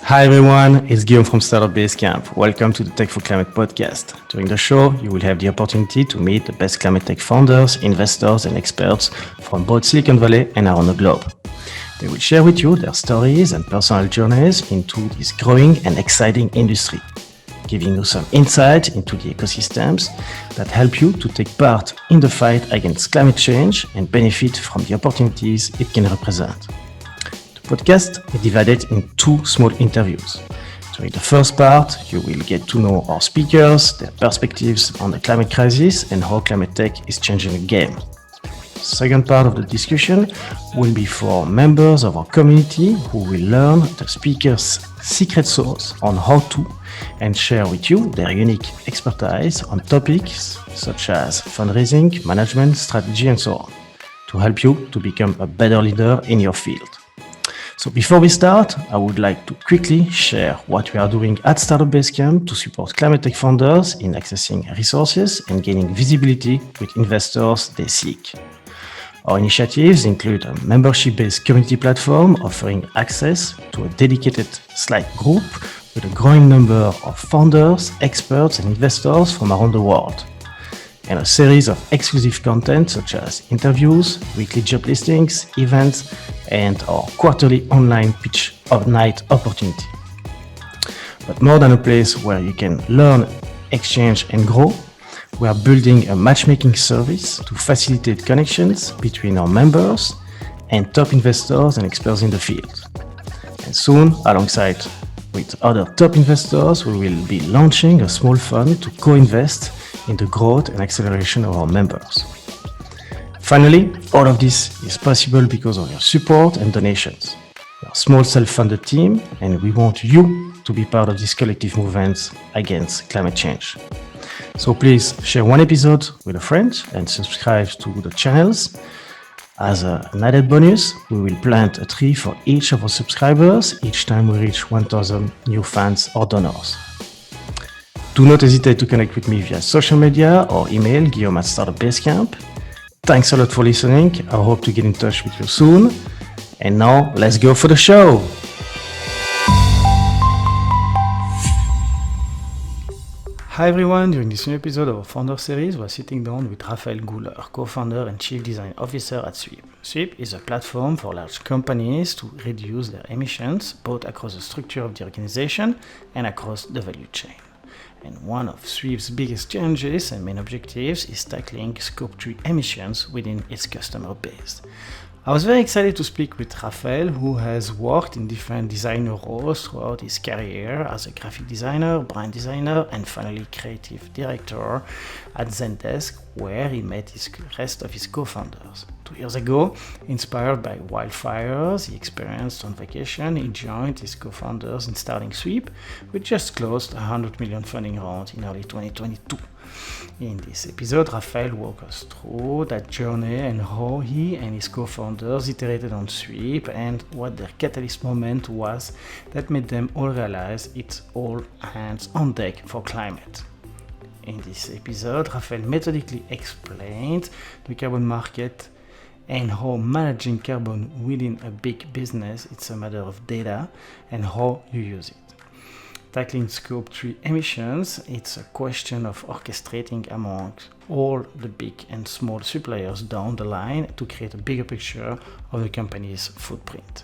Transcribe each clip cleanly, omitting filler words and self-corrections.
Hi everyone, it's Guillaume from Startup Basecamp. Welcome to the Tech for Climate podcast. During the show, you will have the opportunity to meet the best climate tech founders, investors, and experts from both Silicon Valley and around the globe. They will share with you their stories and personal journeys into this growing and exciting industry, giving you some insight into the ecosystems that help you to take part in the fight against climate change and benefit from the opportunities it can represent. The podcast is divided in two small interviews. So in the first part, you will get to know our speakers, their perspectives on the climate crisis and how climate tech is changing the game. The second part of the discussion will be for members of our community who will learn the speakers' secret sauce on how to and share with you their unique expertise on topics such as fundraising, management, strategy, and so on, to help you to become a better leader in your field. So before we start, I would like to quickly share what we are doing at Startup Basecamp to support climate tech founders in accessing resources and gaining visibility with investors they seek. Our initiatives include a membership-based community platform offering access to a dedicated Slack group with a growing number of founders, experts, and investors from around the world, and a series of exclusive content such as interviews, weekly job listings, events, and our quarterly online pitch of night opportunity. But more than a place where you can learn, exchange, and grow, we are building a matchmaking service to facilitate connections between our members and top investors and experts in the field. And soon, alongside with other top investors, we will be launching a small fund to co-invest in the growth and acceleration of our members. Finally, all of this is possible because of your support and donations. We are a small self-funded team, and we want you to be part of this collective movement against climate change. So please share one episode with a friend and subscribe to the channels. As an added bonus, we will plant a tree for each of our subscribers each time we reach 1,000 new fans or donors. Do not hesitate to connect with me via social media or email guillaume@startupbasecamp. Thanks a lot for listening. I hope to get in touch with you soon. And now, let's go for the show. Hi everyone, during this new episode of our Founder Series, we're sitting down with Raphael Güller, co-founder and chief design officer at Sweep. Sweep is a platform for large companies to reduce their emissions, both across the structure of the organization and across the value chain. And one of Sweep's biggest challenges and main objectives is tackling Scope 3 emissions within its customer base. I was very excited to speak with Raphael, who has worked in different designer roles throughout his career as a graphic designer, brand designer, and finally creative director at ZenDesk, where he met the rest of his co-founders. 2 years ago, inspired by wildfires he experienced on vacation, he joined his co-founders in starting Sweep, which just closed a $100 million funding round in early 2022. In this episode, Raphael walks us through that journey and how he and his co-founders iterated on Sweep and what their catalyst moment was that made them all realize it's all hands on deck for climate. In this episode, Raphael methodically explained the carbon market and how managing carbon within a big business it's a matter of data and how you use it. Tackling Scope 3 emissions, it's a question of orchestrating among all the big and small suppliers down the line to create a bigger picture of the company's footprint.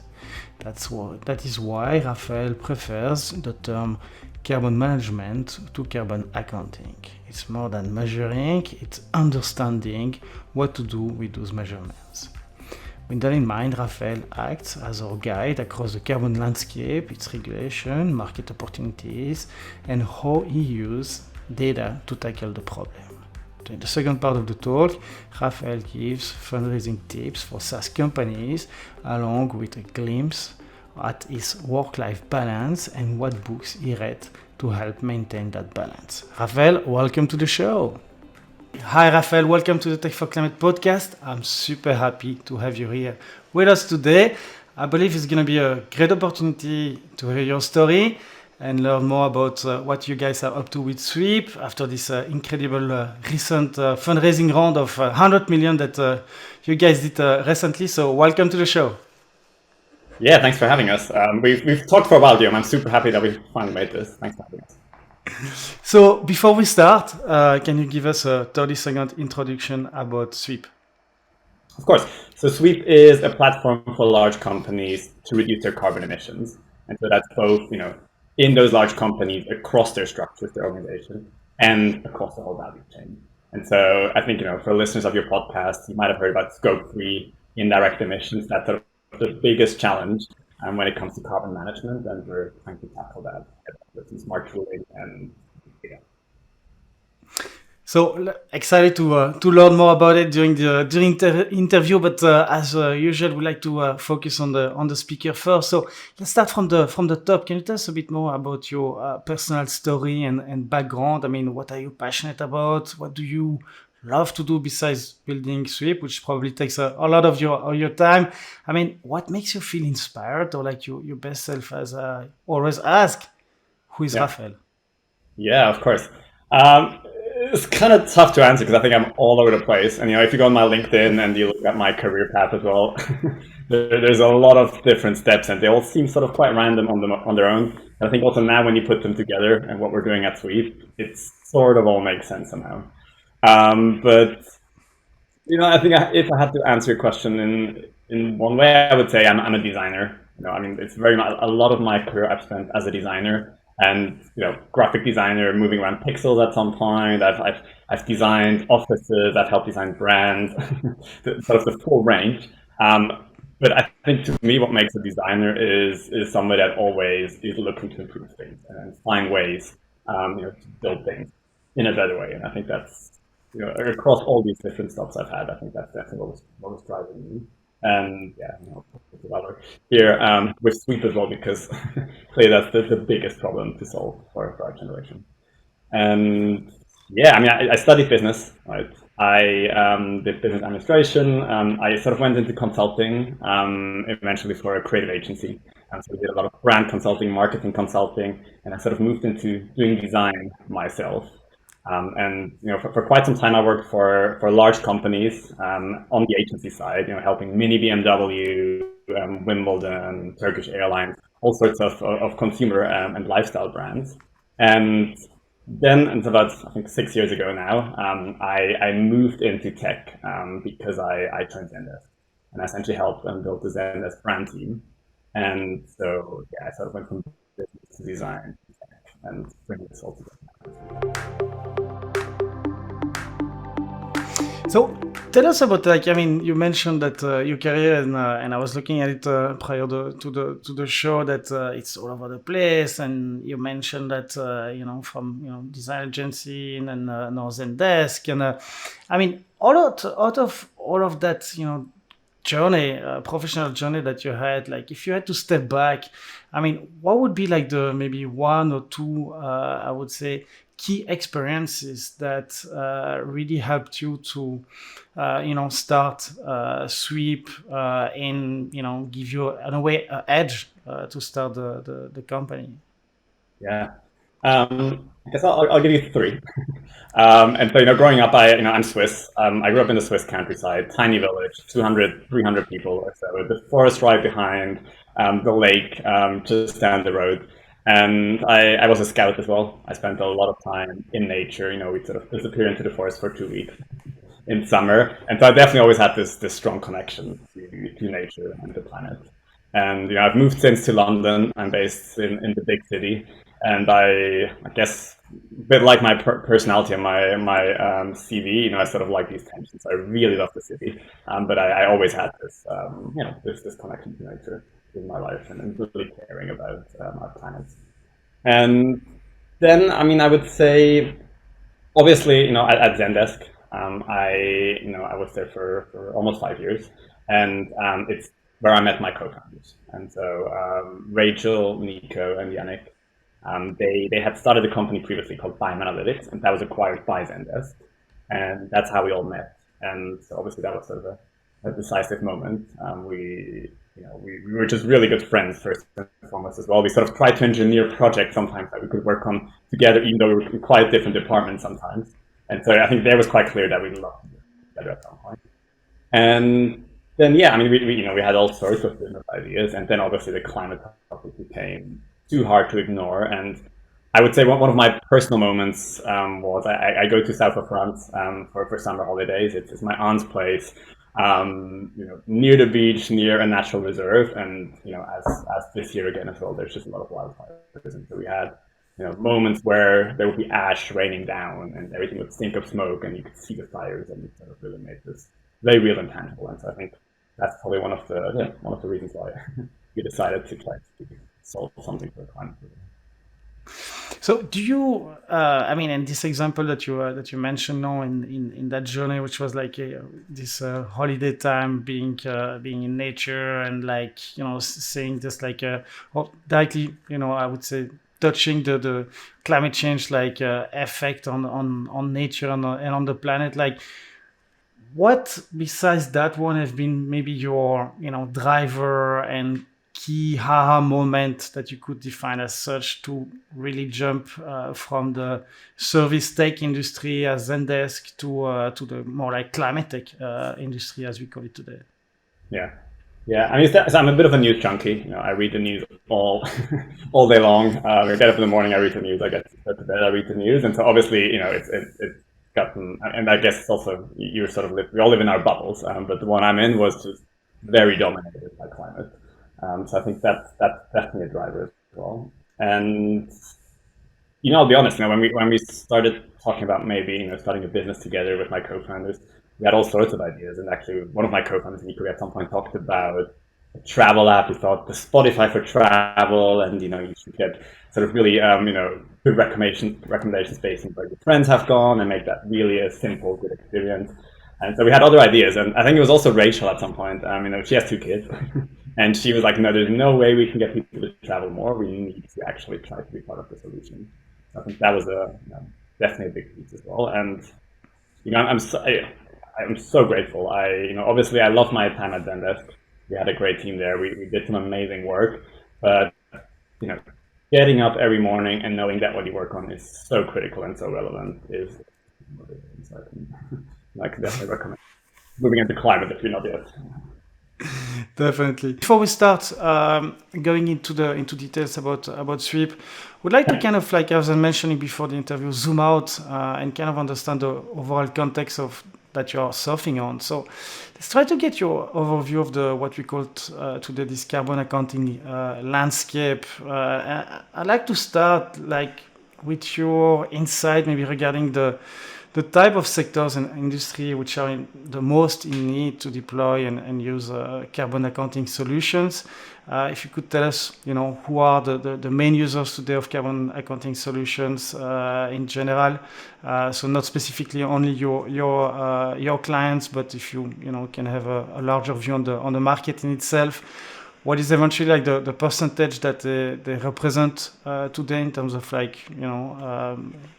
That is why Raphael prefers the term carbon management to carbon accounting. It's more than measuring, it's understanding what to do with those measurements. With that in mind, Raphael acts as our guide across the carbon landscape, its regulation, market opportunities, and how he uses data to tackle the problem. In the second part of the talk, Raphael gives fundraising tips for SaaS companies, along with a glimpse at his work-life balance and what books he read to help maintain that balance. Raphael, welcome to the show. Hi Raphael, welcome to the Tech for Climate podcast. I'm super happy to have you here with us today. I believe it's going to be a great opportunity to hear your story and learn more about what you guys are up to with Sweep after this incredible recent fundraising round of $100 million that you guys did recently. So welcome to the show. Yeah, thanks for having us. We've talked for a while, Guillaume. I'm super happy that we finally made this. Thanks for having us. So before we start, can you give us a 30-second introduction about Sweep? Of course. So Sweep is a platform for large companies to reduce their carbon emissions, and so that's both, in those large companies across their structures, their organization, and across the whole value chain. And so I think, for listeners of your podcast, you might have heard about Scope 3 indirect emissions. That's sort of the biggest challenge when it comes to carbon management, and we're trying to tackle that with some smart tooling and data. So excited to learn more about it during the interview, but as usual, we like to focus on the speaker first. So let's start from the top. Can you tell us a bit more about your personal story and background? I mean, what are you passionate about? What do you love to do besides building Sweep, which probably takes a lot of your time? I mean, what makes you feel inspired or like your best self? As I always ask, who is Yeah. Raphael? Yeah, of course. Um, it's kind of tough to answer because I think I'm all over the place. And if you go on my LinkedIn and you look at my career path as well, there's a lot of different steps, and they all seem sort of quite random on their own. And I think also now when you put them together and what we're doing at Sweep, it sort of all makes sense somehow. But I think if I had to answer your question in one way, I would say I'm a designer. I mean, it's very much a lot of my career I've spent as a designer, and graphic designer, moving around pixels at some point. I've designed offices. I've helped design brands, sort of the full range. But I think to me, what makes a designer is somebody that always is looking to improve things and find ways, to build things in a better way. And I think that's across all these different stops I've had, I think that's definitely what was driving me. And yeah, here with Sweep as well, because clearly that's the biggest problem to solve for our generation. And yeah, I mean, I studied business, right? I did business administration. I sort of went into consulting eventually for a creative agency. So we did a lot of brand consulting, marketing consulting, and I sort of moved into doing design myself. And for quite some time, I worked for large companies on the agency side, helping Mini BMW, Wimbledon, Turkish Airlines, all sorts of consumer and lifestyle brands. And then, it's about I think 6 years ago now, I moved into tech because I joined ZenDesk, and I essentially helped build the ZenDesk brand team. And so yeah, I sort of went from business to design to tech and bringing this all together. So tell us about I mean, you mentioned that your career, and I was looking at it prior to the show that it's all over the place, and you mentioned that from design agency and now ZenDesk, and I mean, out of all of that journey, professional journey that you had, like if you had to step back, I mean, what would be like the maybe one or two, I would say, key experiences that really helped you to start Sweep and give you in a way an edge to start the company? Yeah. I guess I'll give you three. And so, growing up, I'm Swiss. I grew up in the Swiss countryside, tiny village, 200, 300 people or so, with the forest right behind, the lake just down the road. And I was a scout as well. I spent a lot of time in nature. We'd sort of disappear into the forest for 2 weeks in summer. And so I definitely always had this strong connection to nature and the planet. And I've moved since to London. I'm based in the big city, and I guess a bit like my personality and my CV, I sort of like these tensions. I really love the city, but I always had this this connection to nature in my life, and really caring about our planet. And then, I mean, I would say, obviously, at ZenDesk, I was there for almost 5 years, and it's where I met my co-founders. And so Rachel, Nico, and Yannick, they had started a company previously called Time Analytics, and that was acquired by ZenDesk, and that's how we all met. And so obviously that was sort of a decisive moment. We were just really good friends first and foremost as well. We sort of tried to engineer projects sometimes that we could work on together, even though we were in quite different departments sometimes. And so I think there was quite clear that we loved it together at some point. And then yeah, I mean, we had all sorts of different ideas, and then obviously the climate topic became too hard to ignore. And I would say one of my personal moments was I go to south of France for summer holidays. It's my aunt's place, near the beach, near a natural reserve, and as this year again as well, there's just a lot of wildfires, and so we had moments where there would be ash raining down, and everything would stink of smoke, and you could see the fires, and it sort of really made this very real and tangible. And so I think that's probably one of the reasons why we decided to try to solve something for the climate. So do you, and this example that you mentioned now in that journey, which was like this holiday time, being in nature and seeing this directly, I would say touching the climate change effect on nature and on the planet, what besides that one have been maybe your driver and key aha moment that you could define as such to really jump from the service tech industry as ZenDesk to the more like climate tech industry as we call it today? Yeah. I mean, so I'm a bit of a news junkie. I read the news all all day long. I get up in the morning, I read the news. I get to bed, I read the news, and so obviously, it's gotten. And I guess it's also we all live in our bubbles. But the one I'm in was just very dominated by climate. So I think that's definitely a driver as well. And I'll be honest. When we started talking about maybe starting a business together with my co-founders, we had all sorts of ideas. And actually, one of my co-founders, Nico, at some point talked about a travel app. We thought the Spotify for travel, and you should get sort of really good recommendations based on where your friends have gone, and make that really a simple, good experience. And so we had other ideas, and I think it was also Rachel at some point. She has 2 kids, and she was like, "No, there's no way we can get people to travel more. We need to actually try to be part of the solution." So I think that was definitely a big piece as well. And I'm so grateful. Obviously I love my time at ZenDesk. We had a great team there. We did some amazing work, but getting up every morning and knowing that what you work on is so critical and so relevant is I can definitely recommend moving into climate if you're not yet. Definitely. Before we start going into details about Sweep, would like to kind of like I was mentioning before the interview, zoom out and kind of understand the overall context of that you are surfing on. So let's try to get your overview of the what we call today this carbon accounting landscape. I'd like to start with your insight maybe regarding the type of sectors and industry which are the most in need to deploy and use carbon accounting solutions. If you could tell us, who are the main users today of carbon accounting solutions in general. So not specifically only your clients, but if you can have a larger view on the market in itself. What is eventually the percentage that they represent today in terms of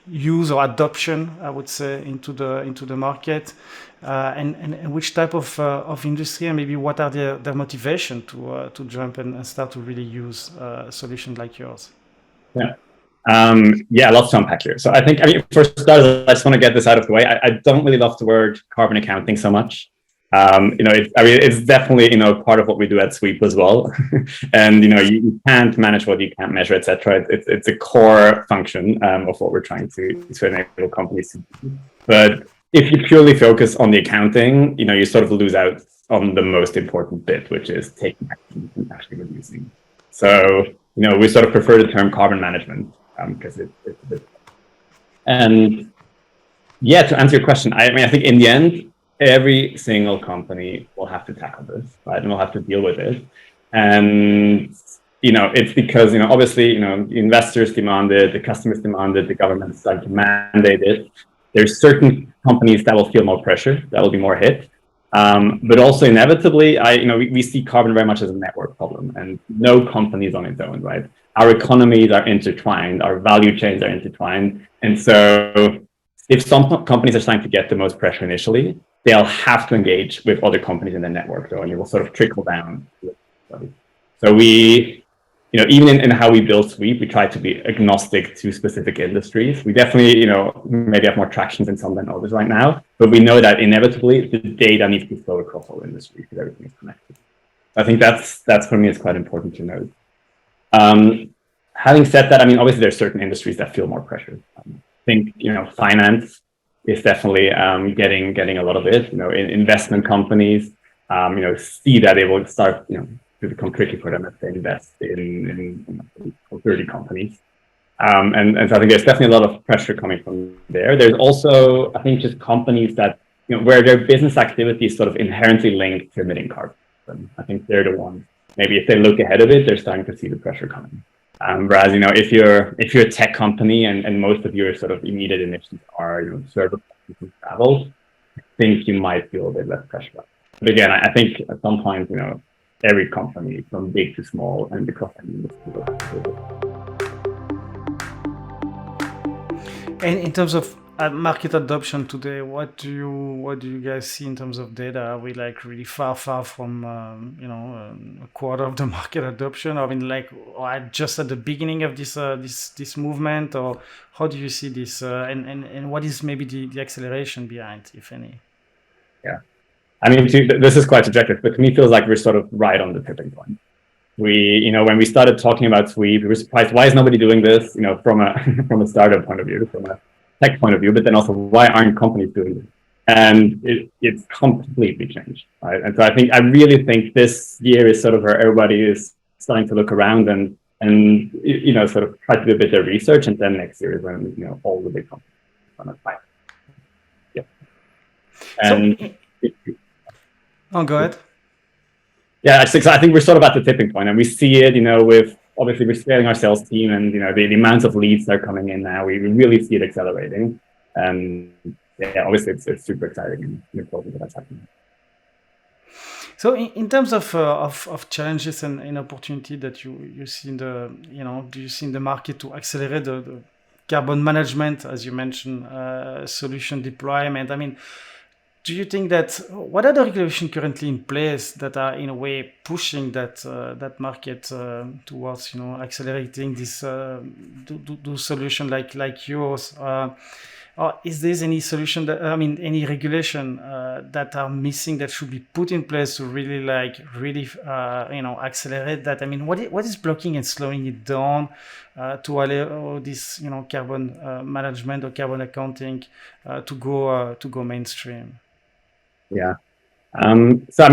use or adoption, I would say, into the market, and which type of industry, and maybe what are their motivation to jump and start to really use a solution like yours? Yeah. Lots to unpack here. So I think, for starters, I just want to get this out of the way. I don't really love the word carbon accounting so much. It's definitely part of what we do at Sweep as well. And you can't manage what you can't measure, etc. It's a core function of what we're trying to enable companies to do. But if you purely focus on the accounting, you sort of lose out on the most important bit, which is taking action and actually reducing. So we sort of prefer the term carbon management because it's a bit. And to answer your question, I think in the end, every single company will have to tackle this, right? And will have to deal with it. And, it's because, obviously, the investors demand it, the customers demand it, the government is starting to mandate it. There's certain companies that will feel more pressure, that will be more hit. But also inevitably, we see carbon very much as a network problem, and no company is on its own, right? Our economies are intertwined, our value chains are intertwined. And so if some companies are starting to get the most pressure initially, they'll have to engage with other companies in the network, though, and it will sort of trickle down. So we even in how we build Sweep, we try to be agnostic to specific industries. We definitely, maybe have more tractions in some than others right now, but we know that inevitably the data needs to flow across all industries because everything is connected. I think that's for me is quite important to note. Having said that, obviously there's certain industries that feel more pressure. I think, finance is definitely getting a lot of it. Investment companies, see that they will start, to become tricky for them if they invest in 30 companies. And so I think there's definitely a lot of pressure coming from there. There's also, I think, just companies that, where their business activity is sort of inherently linked to emitting carbon. I think they're the ones, maybe if they look ahead of it, they're starting to see the pressure coming. Whereas, if you're a tech company and most of your sort of immediate emissions are, service and travel, I think you might feel a bit less pressure. But again, I think at some point, every company from big to small and across any industry will have to do it. And in terms of market adoption today, what do you guys see in terms of data? Are we like really far from a quarter of the market adoption? Just at the beginning of this movement, or how do you see this? And what is maybe the acceleration behind, if any? Yeah, this is quite subjective, but to me, it feels like we're sort of right on the tipping point. We, when we started talking about Sweep, we were surprised, why is nobody doing this, from a startup point of view, from a tech point of view, but then also why aren't companies doing this? And it's completely changed, right? And so I really think this year is sort of where everybody is starting to look around and sort of try to do a bit of research, and then next year is when, all the big companies are going to fight. Yeah. And go ahead. Yeah, I think we're sort of at the tipping point, and we see it, with obviously we're scaling our sales team, and the amounts of leads that are coming in now, we really see it accelerating, and yeah, obviously it's super exciting and important that that's happening. So in terms of challenges and opportunity that you see in the do you see in the market to accelerate the carbon management, as you mentioned, solution deployment? Do you think what are the regulations currently in place that are in a way pushing that market towards accelerating this do solution like yours? Or is there any solution any regulation that are missing that should be put in place to really accelerate that? What is blocking and slowing it down to allow this carbon management or carbon accounting to go mainstream? Yeah. So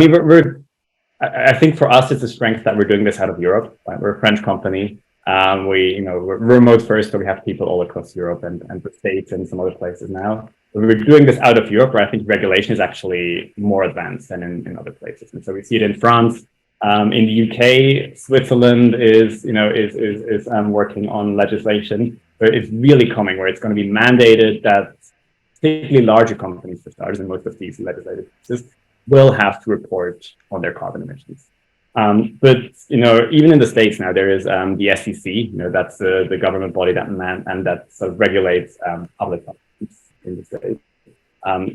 I think for us it's a strength that we're doing this out of Europe. Right? We're a French company. We're remote first, so we have people all across Europe and the States and some other places now. But we're doing this out of Europe, where I think regulation is actually more advanced than in other places. And so we see it in France, in the UK, Switzerland is working on legislation, but it's really coming where it's going to be mandated that particularly larger companies, for starters, and most of these legislative pieces, will have to report on their carbon emissions. But even in the States now, there is the SEC. That's the government body that sort of regulates public companies in the States.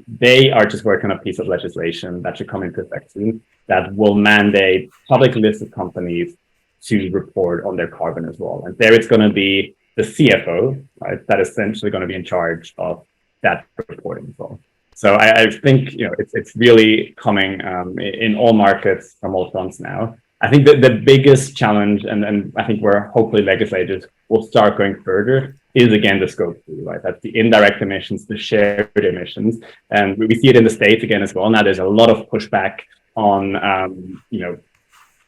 They are just working on a piece of legislation that should come into effect soon that will mandate public listed companies to report on their carbon as well. And there it's going to be the CFO, right, that is essentially going to be in charge of that reporting as well. So I think it's really coming in all markets from all fronts now. I think that the biggest challenge, and I think where hopefully legislators will start going further, is again the scope 3, right? That's the indirect emissions, the shared emissions, and we see it in the States again as well. Now there's a lot of pushback on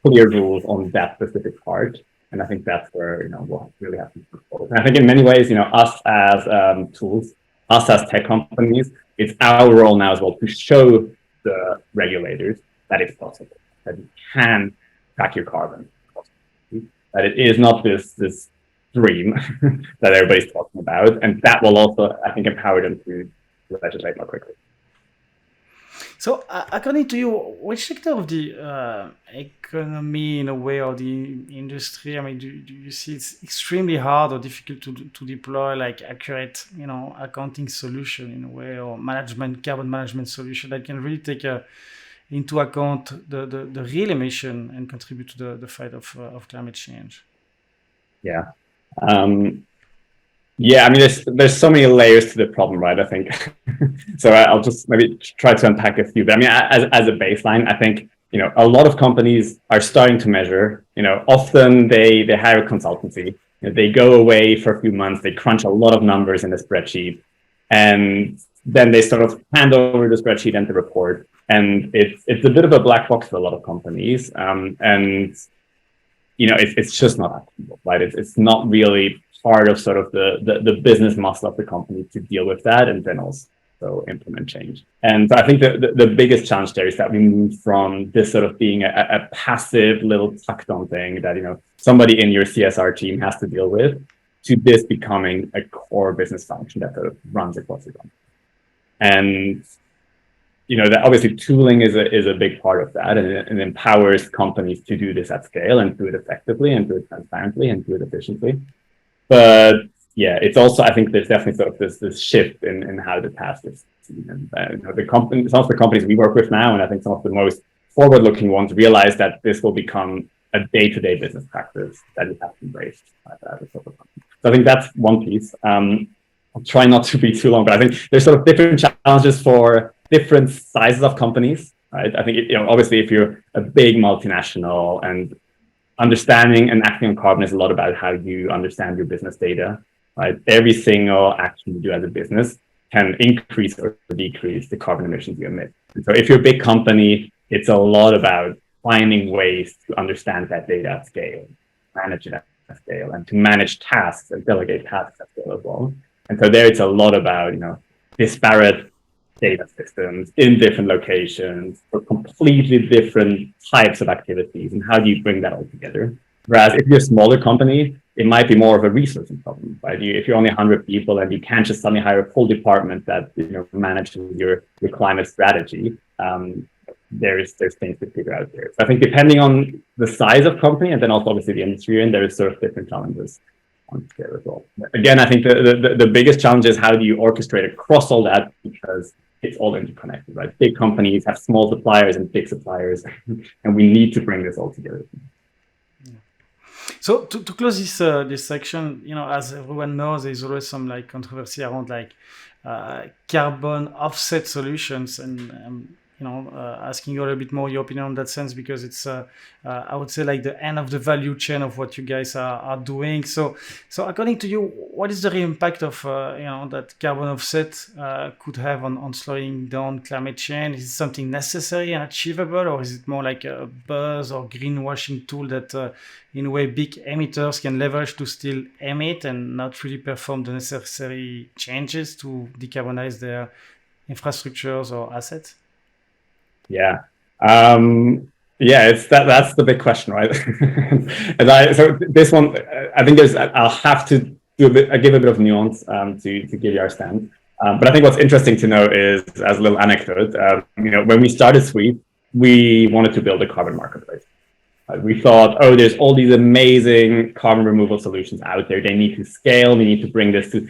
clear rules on that specific part. And I think that's where we'll really have to move forward. And I think in many ways, us as tools, us as tech companies, it's our role now as well to show the regulators that it's possible, that you can track your carbon, that it is not this dream that everybody's talking about, and that will also, I think, empower them to legislate more quickly. So, according to you, which sector of the economy, in a way, or the industry, do you see it's extremely hard or difficult to deploy like accurate, accounting solution in a way, or carbon management solution that can really take into account the real emission and contribute to the fight of climate change? Yeah. Yeah, I mean, there's so many layers to the problem, right? I think. So I'll just maybe try to unpack a few. But I mean, as a baseline, I think, a lot of companies are starting to measure. Often they hire a consultancy. They go away for a few months. They crunch a lot of numbers in a spreadsheet, and then they sort of hand over the spreadsheet and the report. And it's a bit of a black box for a lot of companies. And it's just not actionable, right? It's not really part of sort of the business muscle of the company to deal with that and then also implement change. And so I think the biggest challenge there is that we move from this sort of being a passive little tucked on thing that, somebody in your CSR team has to deal with, to this becoming a core business function that sort of runs across the company. And that obviously tooling is a big part of that, and it empowers companies to do this at scale and do it effectively and do it transparently and do it efficiently. But yeah, it's also, I think there's definitely sort of this shift in how the task is seen. And some of the companies we work with now, and I think some of the most forward-looking ones, realize that this will become a day-to-day business practice that you have to embrace as a sort of company. So I think that's one piece. I'll try not to be too long, but I think there's sort of different challenges for different sizes of companies, right? I think, obviously, if you're a big multinational, and understanding and acting on carbon is a lot about how you understand your business data, right? Every single action you do as a business can increase or decrease the carbon emissions you emit. And so if you're a big company, it's a lot about finding ways to understand that data at scale, manage it at scale, and to manage tasks and delegate tasks at scale as well. And so there it's a lot about, disparate data systems in different locations for completely different types of activities, and how do you bring that all together? Whereas if you're a smaller company, it might be more of a resourcing problem, right? If you're only 100 people and you can't just suddenly hire a full department that manages your climate strategy, there's things to figure out there. So I think depending on the size of company, and then also obviously the industry you're in, there is sort of different challenges on scale as well. Again, I think the biggest challenge is how do you orchestrate across all that, because it's all interconnected, right? Big companies have small suppliers and big suppliers, and we need to bring this all together. So to close this section, as everyone knows, there's always some controversy around carbon offset solutions, and asking you a little bit more your opinion on that sense, because it's I would say the end of the value chain of what you guys are doing. So according to you, what is the real impact of that carbon offset could have on slowing down climate change? Is it something necessary and achievable, or is it more like a buzz or greenwashing tool that in a way big emitters can leverage to still emit and not really perform the necessary changes to decarbonize their infrastructures or assets? Yeah. It's that's the big question, right? So this one, I think I'll have to give a bit of nuance to give you our stand. But I think what's interesting to know is, as a little anecdote, when we started Sweep, we wanted to build a carbon marketplace. We thought, there's all these amazing carbon removal solutions out there. They need to scale. We need to bring this to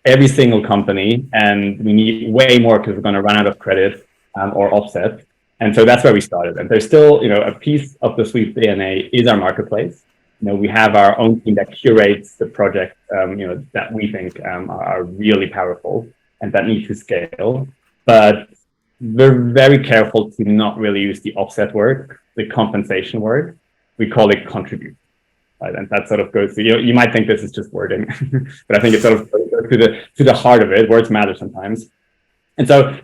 every single company, and we need way more because we're going to run out of credit or offset. And so that's where we started. And there's still, a piece of the Sweep DNA is our marketplace. We have our own team that curates the projects, that we think are really powerful and that need to scale. But we're very careful to not really use the offset word, the compensation word. We call it contribute. Right? And that sort of goes to, you might think this is just wording, but I think it sort of goes to the heart of it. Words matter sometimes. And so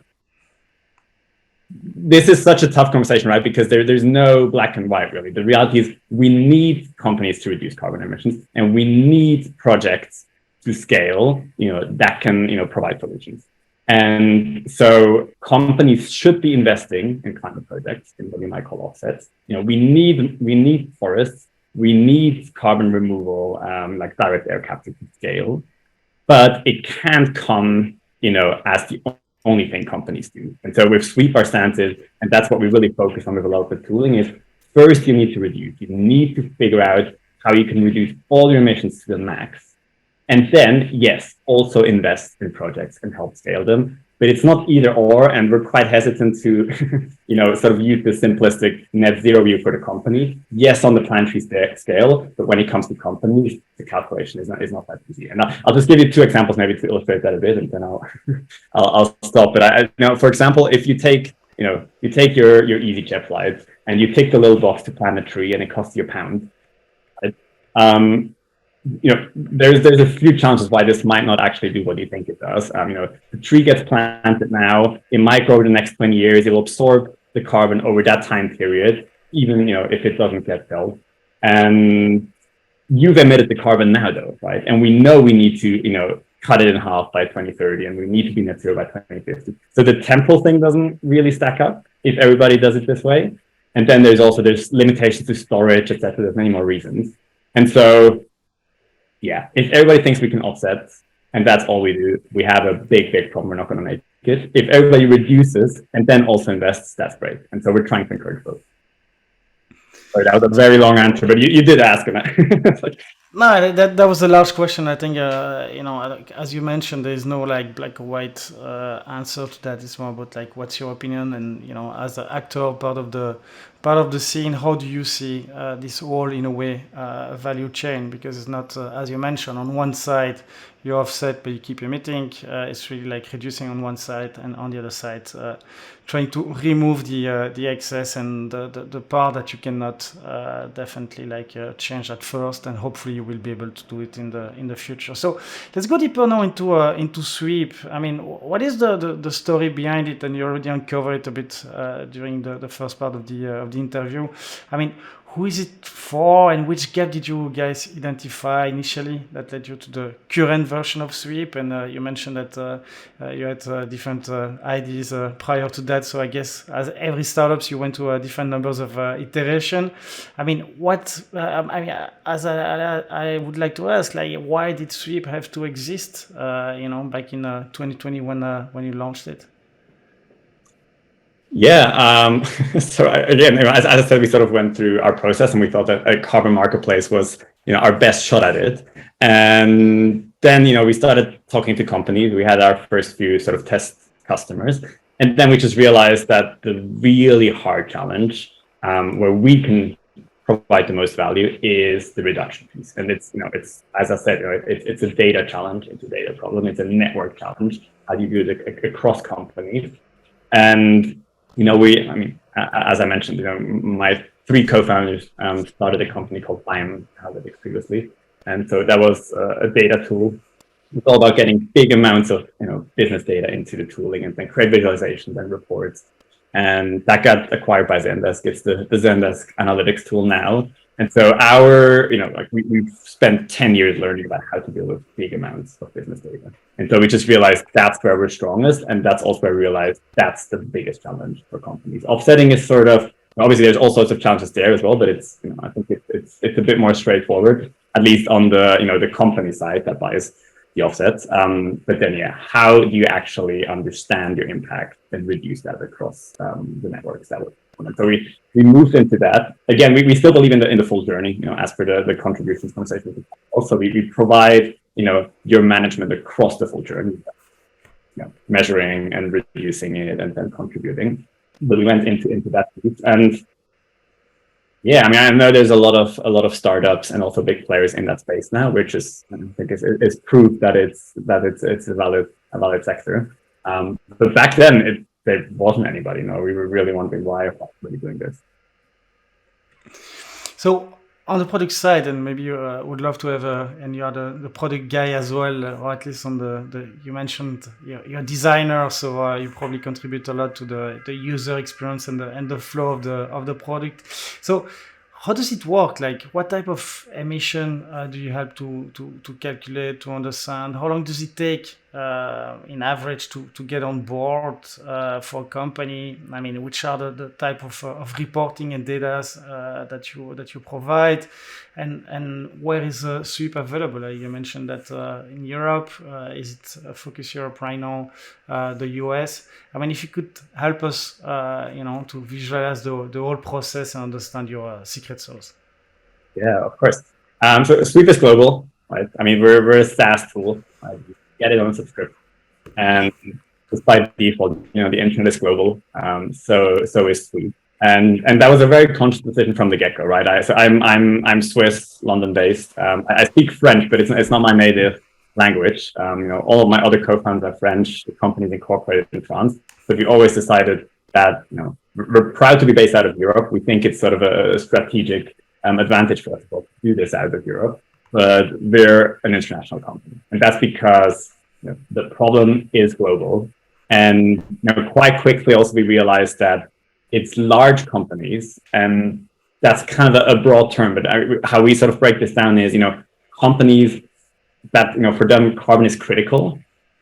this is such a tough conversation, right? Because there's no black and white, really. The reality is we need companies to reduce carbon emissions, and we need projects to scale, that can, provide solutions. And so companies should be investing in climate projects, in what we might call offsets. We need forests, we need carbon removal, like direct air capture to scale, but it can't come, as the only thing companies do. And so with Sweep, our stance is, and that's what we really focus on with a lot of the tooling, is first you need to reduce. You need to figure out how you can reduce all your emissions to the max. And then, yes, also invest in projects and help scale them. but it's not either or, and we're quite hesitant to, sort of use the simplistic net zero view for the company. Yes, on the planetary scale, but when it comes to companies, the calculation is not that easy. And I'll just give you two examples maybe to illustrate that a bit, and then I'll stop. But for example, if you take your EasyJet flight and you tick the little box to plant a tree and it costs you £1, right? There's a few chances why this might not actually do what you think it does. The tree gets planted now, it might grow over the next 20 years, it will absorb the carbon over that time period, even if it doesn't get felled. And you've emitted the carbon now though, right? And we know we need to, cut it in half by 2030, and we need to be net zero by 2050. So the temporal thing doesn't really stack up if everybody does it this way. And then there's limitations to storage, etc. There's many more reasons. And so, yeah, if everybody thinks we can offset, and that's all we do, we have a big problem. We're not going to make it. If everybody reduces and then also invests, that's great. And so we're trying to encourage both. Sorry, that was a very long answer, but you did ask him. No, that was a large question. I think, as you mentioned, there is no like black or white answer to that. It's more about like, what's your opinion? And, as an actor, part of the scene, how do you see this whole, in a way, value chain? Because it's not, as you mentioned, on one side, you offset, but you keep emitting. It's really like reducing on one side, and on the other side, trying to remove the excess and the part that you cannot definitely change at first, and hopefully you will be able to do it in the future. So let's go deeper now into Sweep. I mean, what is the story behind it? And you already uncovered it a bit during the first part of the interview. I mean, who is it for, and which gap did you guys identify initially that led you to the current version of Sweep? And you mentioned that you had different ideas prior to that. So I guess, as every startups, you went to different numbers of iteration. I mean, I would like to ask, why did Sweep have to exist? Back in 2020 when you launched it. Yeah. So again, as I said, we sort of went through our process, and we thought that a carbon marketplace was, our best shot at it. And then, we started talking to companies. We had our first few sort of test customers, and then we just realized that the really hard challenge, where we can provide the most value, is the reduction piece. And it's, as I said, it's a data challenge, it's a data problem, it's a network challenge. How do you do it across companies? And as I mentioned, my three co-founders started a company called Analytics previously. And so that was a data tool. It's all about getting big amounts of, business data into the tooling, and then create visualizations and reports. And that got acquired by ZenDesk. It's the ZenDesk analytics tool now. And so we've spent 10 years learning about how to deal with big amounts of business data. And so we just realized that's where we're strongest. And that's also where we realized that's the biggest challenge for companies. Offsetting is sort of, obviously there's all sorts of challenges there as well, but it's, I think it's a bit more straightforward, at least on the, the company side that buys the offsets. But then, how do you actually understand your impact and reduce that across the networks? That was, so we moved into that. Again, we still believe in the full journey, as per the contributions conversation. Also, we provide, your management across the full journey, measuring and reducing it and then contributing. But we went into that piece. And yeah, I know there's a lot of startups and also big players in that space now, which is, I think, is proof that it's a valid sector. But back then, there wasn't anybody. We were really wondering why are we doing this. So on the product side, and maybe you would love to have and you are the product guy as well, or at least on the you mentioned you're a designer, so you probably contribute a lot to the user experience and the flow of the product. So how does it work? Like, what type of emission do you help to calculate, to understand? How long does it take in average to get on board for a company? Which are the type of reporting and data that you provide, and where is Sweep available? You mentioned that in Europe, is it Focus Europe right now, the US? If you could help us, to visualize the whole process and understand your secret sauce. Yeah, of course. So Sweep is global, right? We're a SaaS tool. Right? Get it on subscription. And just by default, the internet is global. So is Sweep. And that was a very conscious decision from the get-go, right? I'm Swiss, London-based. I speak French, but it's not my native language. All of my other co-founders are French. The company's incorporated in France. But we always decided that we're proud to be based out of Europe. We think it's sort of a strategic advantage for us to do this out of Europe. But we're an international company, and that's because the problem is global. And quite quickly, also we realized that it's large companies, and that's kind of a broad term. But how we sort of break this down is, companies that for them carbon is critical,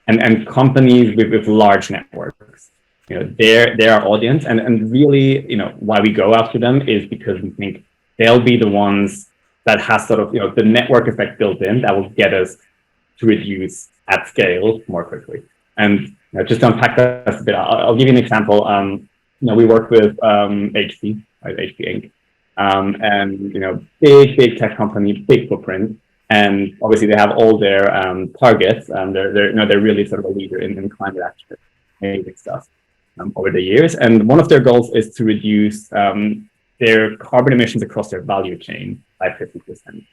and companies with large networks. They're our audience, and really, why we go after them is because we think they'll be the ones that has sort of the network effect built in that will get us to reduce at scale more quickly. And just to unpack that a bit, I'll give you an example. We work with HP, right, HP Inc. And big tech company, big footprint, and obviously they have all their targets, and they're really sort of a leader in climate action, amazing stuff over the years. And one of their goals is to reduce their carbon emissions across their value chain by 50%.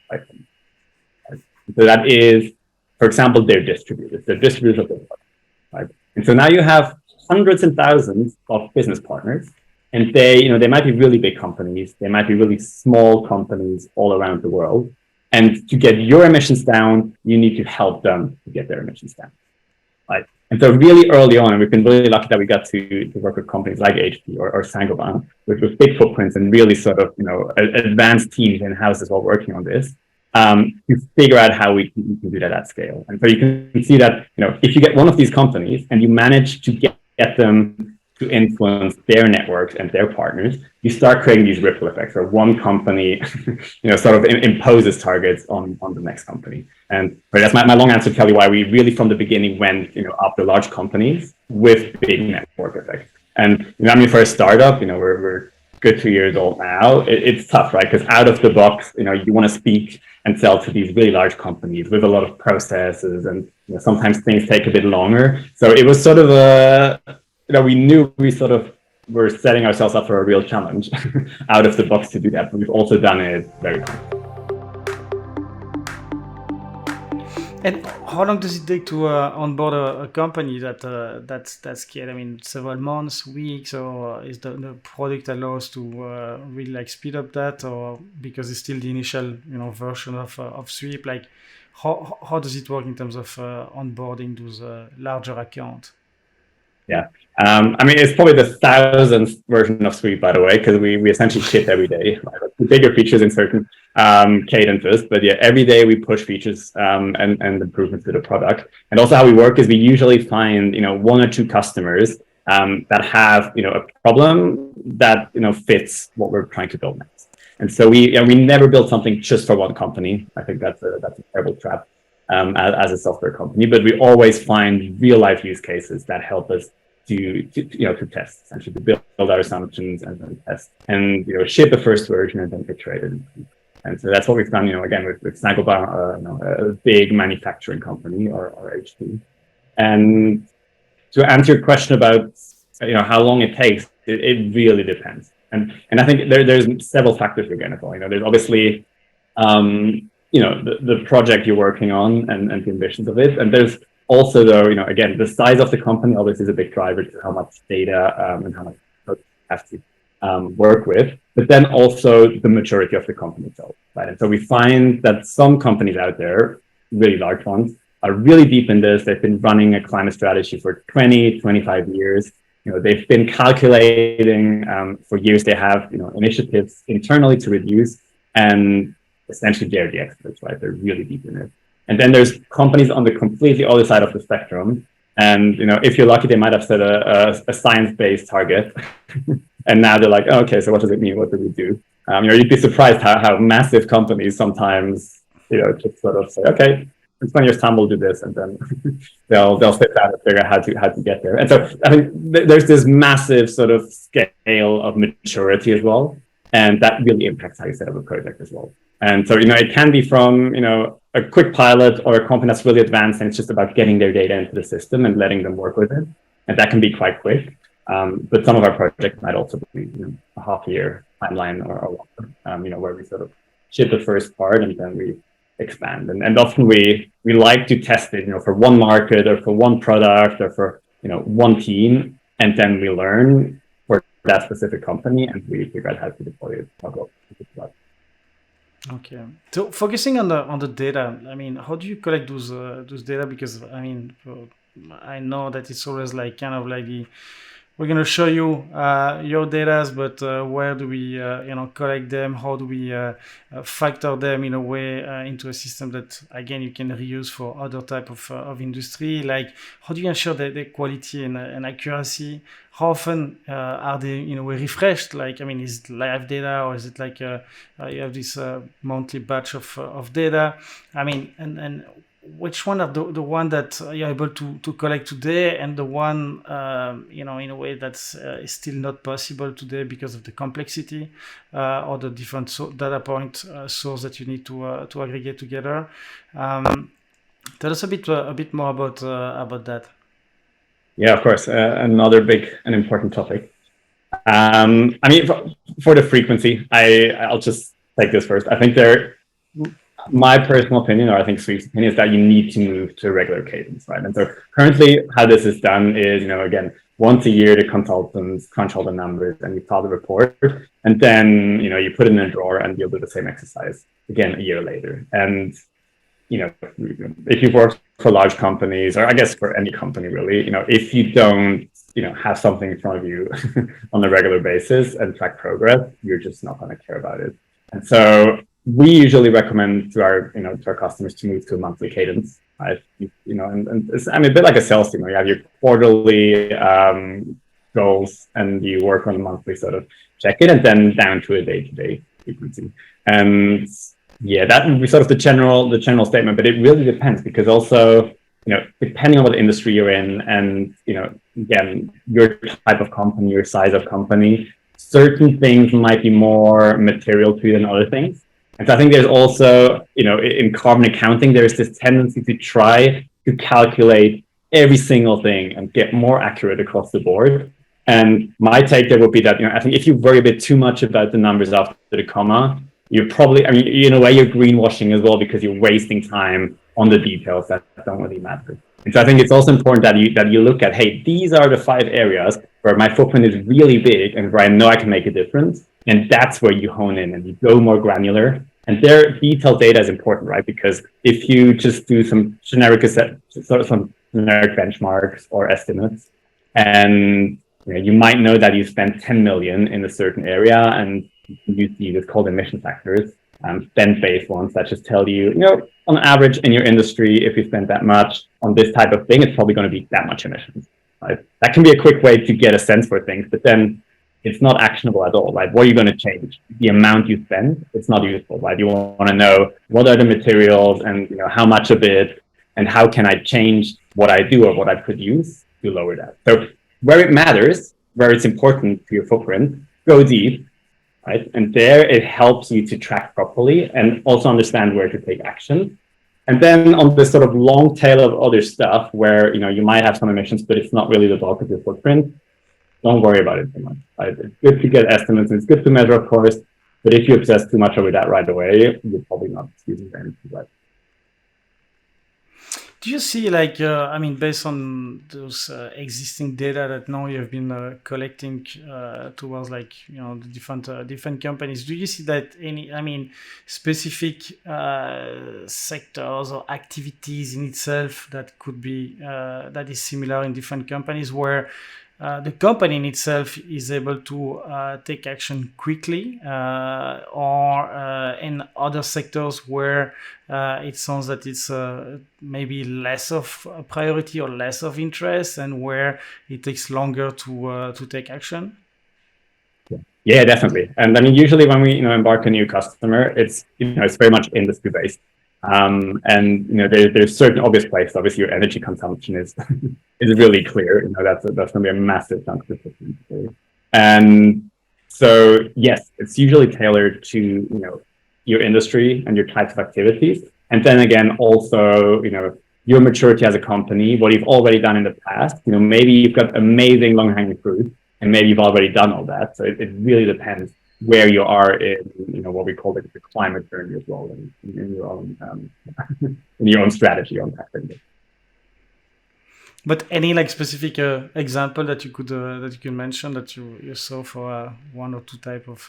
So that is, for example, their distributors of their products, right? And so now you have hundreds and thousands of business partners, and they might be really big companies, they might be really small companies all around the world. And to get your emissions down, you need to help them to get their emissions down, right? And so really early on, and we've been really lucky that we got to work with companies like HP or Saint-Gobain, with big footprints and really sort of advanced teams in-house as well working on this, to figure out how we can do that at scale. And so you can see that if you get one of these companies and you manage to get them to influence their networks and their partners, you start creating these ripple effects where one company sort of imposes targets on the next company. And that's my long answer to tell you why we really from the beginning went after large companies with big network effects. And for a startup, we're good 2 years old now. It's tough, right? Because out of the box, you want to speak and sell to these really large companies with a lot of processes, and sometimes things take a bit longer. So it was sort of we knew we sort of were setting ourselves up for a real challenge out of the box to do that, but we've also done it very quickly. And how long does it take to onboard a company that's scaled? I mean, several months, weeks, or is the product allows to really speed up that, or because it's still the initial version of Sweep? Like, how does it work in terms of onboarding those larger accounts? Yeah. It's probably the 1,000th version of Sweep, by the way, because we essentially ship every day. Right? The bigger features in certain cadences, but yeah, every day we push features and improvements to the product. And also how we work is we usually find one or two customers that have a problem that fits what we're trying to build next. And so we never build something just for one company. I think that's a terrible trap as a software company, but we always find real life use cases that help us to test, essentially to build our assumptions and then test and ship the first version and then iterate it. And so that's what we've done, again with Saint-Gobain, a big manufacturing company or HP. And to answer your question about how long it takes, it really depends. And I think there's several factors we're going to follow. There's obviously the project you're working on and the ambitions of it. And there's also, though, again, the size of the company obviously is a big driver to how much data and how much you have to work with, but then also the maturity of the company itself, right? And so we find that some companies out there, really large ones, are really deep in this. They've been running a climate strategy for 20, 25 years. They've been calculating for years. They have, initiatives internally to reduce, and essentially they're the experts, right? They're really deep in it. And then there's companies on the completely other side of the spectrum. And, if you're lucky, they might have set a science-based target. And now they're like, oh, okay, so what does it mean? What do we do? You'd be surprised how massive companies sometimes, just sort of say, okay, in 20 years time, we'll do this. And then they'll sit down and figure out how to get there. And so I think there's this massive sort of scale of maturity as well. And that really impacts how you set up a project as well. And so, it can be from, a quick pilot or a company that's really advanced and it's just about getting their data into the system and letting them work with it. and that can be quite quick. But some of our projects might also be a half-year timeline or longer, where we sort of ship the first part and then we expand. And often we like to test it, for one market or for one product or for one team, and then we learn for that specific company and we figure out how to deploy it. Okay. So focusing on the data, how do you collect those data? Because I know that it's always like kind of like we're going to show you your data, but where do we collect them? How do we factor them in a way into a system that again you can reuse for other type of industry? Like how do you ensure the quality and accuracy? How often are they refreshed? Like is it live data or is it like you have this monthly batch of data? And which one are the one that you're able to collect today, and the one in a way that's is still not possible today because of the complexity or the different data point source that you need to aggregate together? Tell us a bit more about that. Yeah, of course. Another big and important topic. For the frequency, I'll just take this first. I think my personal opinion, or I think Sweep's opinion, is that you need to move to a regular cadence, right? And so currently how this is done is, again, once a year, the consultants crunch all the numbers and you file the report, and then, you put it in a drawer and you'll do the same exercise again a year later. And, if you've worked for large companies, or I guess for any company really, if you don't, have something in front of you on a regular basis and track progress, you're just not going to care about it. And so we usually recommend to our customers to move to a monthly cadence, right? And it's a bit like a sales team. You have your quarterly goals, and you work on a monthly sort of check it, and then down to a day-to-day frequency. And yeah, that would be sort of the general statement. But it really depends, because also depending on what industry you're in, and again, your type of company, your size of company, certain things might be more material to you than other things. And so I think there's also, in carbon accounting, there's this tendency to try to calculate every single thing and get more accurate across the board. And my take there would be that, I think if you worry a bit too much about the numbers after the comma, you're probably, in a way, you're greenwashing as well, because you're wasting time on the details that don't really matter. And so I think it's also important that you look at, hey, these are the 5 areas where my footprint is really big and where I know I can make a difference. And that's where you hone in and you go more granular. And their detailed data is important, right? Because if you just do some generic benchmarks or estimates, and you might know that you spent 10 million in a certain area, and you see what's called emission factors, spend-based ones that just tell you, on average in your industry, if you spend that much on this type of thing, it's probably going to be that much emissions, right? That can be a quick way to get a sense for things, but then it's not actionable at all, right? What are you going to change? The amount you spend, it's not useful, right? You want to know what are the materials and how much of it, and how can I change what I do or what I produce to lower that. So where it matters, where it's important to your footprint, go deep, right? And there it helps you to track properly and also understand where to take action. And then on this sort of long tail of other stuff where you might have some emissions, but it's not really the bulk of your footprint, don't worry about it too much. Right? It's good to get estimates, and it's good to measure, of course, but if you obsess too much over that right away, you're probably not using anything right. Do you see, based on those existing data that now you have been collecting towards, the different companies, do you see that any, specific sectors or activities in itself that could be that is similar in different companies, where the company in itself is able to take action quickly, or in other sectors where it sounds that it's maybe less of a priority or less of interest, and where it takes longer to take action? Yeah, definitely. And usually when we embark a new customer, it's it's very much industry based. And there's certain obvious places. Obviously, your energy consumption is really clear. That's going to be a massive chunk of the system. And so yes, it's usually tailored to your industry and your types of activities. And then again, also your maturity as a company, what you've already done in the past. Maybe you've got amazing long-hanging fruit, and maybe you've already done all that. So it really depends where you are in, what we call the climate journey as well, in your own in your own strategy on tackling it. But any specific example that you could mention that you saw for one or two type of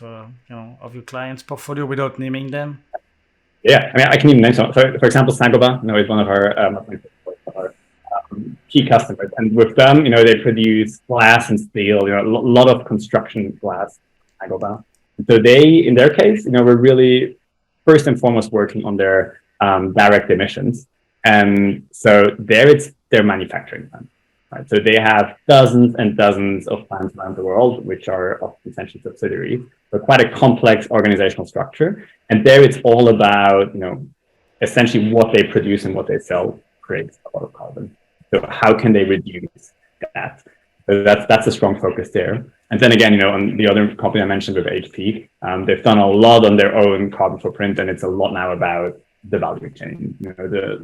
of your clients' portfolio without naming them? Yeah, I can even mention. So, for example, Saint-Gobain, is one of our key customers, and with them, they produce glass and steel. A lot of construction glass. Saint-Gobain. So in their case, we're really first and foremost working on their direct emissions, and so there it's their manufacturing plant. Right? So they have dozens and dozens of plants around the world, which are essentially subsidiaries. So quite a complex organizational structure. And there it's all about, essentially what they produce and what they sell creates a lot of carbon. So how can they reduce that? So that's a strong focus there. And then again, on the other company I mentioned with HP, they've done a lot on their own carbon footprint, and it's a lot now about the value chain,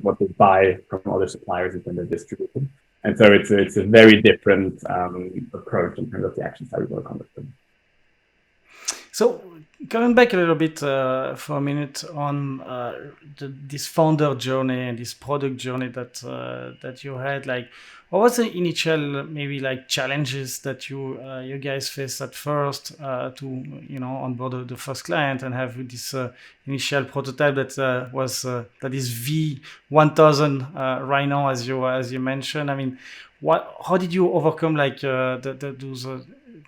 what they buy from other suppliers and then they're distributed. And so it's a very different approach in terms of the actions that we work on with them. So coming back a little bit for a minute on this founder journey and this product journey that you had, what was the initial maybe challenges that you guys faced at first to onboard the first client and have this initial prototype that is V1000 right now, as you mentioned? How did you overcome those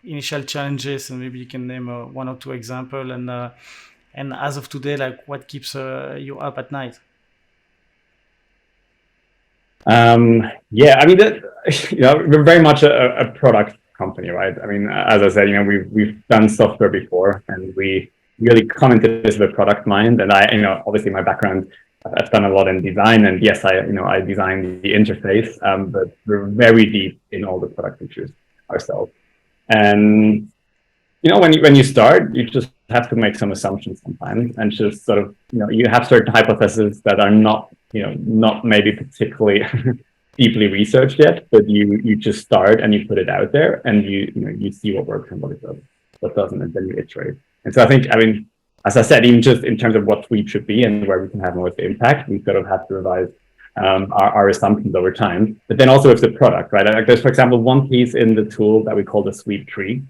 initial challenges, and maybe you can name one or two examples, and as of today, what keeps you up at night? We're very much a product company, right? As I said, we've done software before, and we really come into this with a product mind. And obviously my background, I've done a lot in design, and yes, I designed the interface, but we're very deep in all the product features ourselves. And when you start, you just have to make some assumptions sometimes, and just sort of you have certain hypotheses that are not maybe particularly deeply researched yet, but you just start and you put it out there, and you see what works and what doesn't, and then you iterate. And so I think, as I said, even just in terms of what Sweep should be and where we can have most impact, we sort of have to revise our assumptions over time. But then also with the product, right? There's, for example, one piece in the tool that we call the Sweep tree,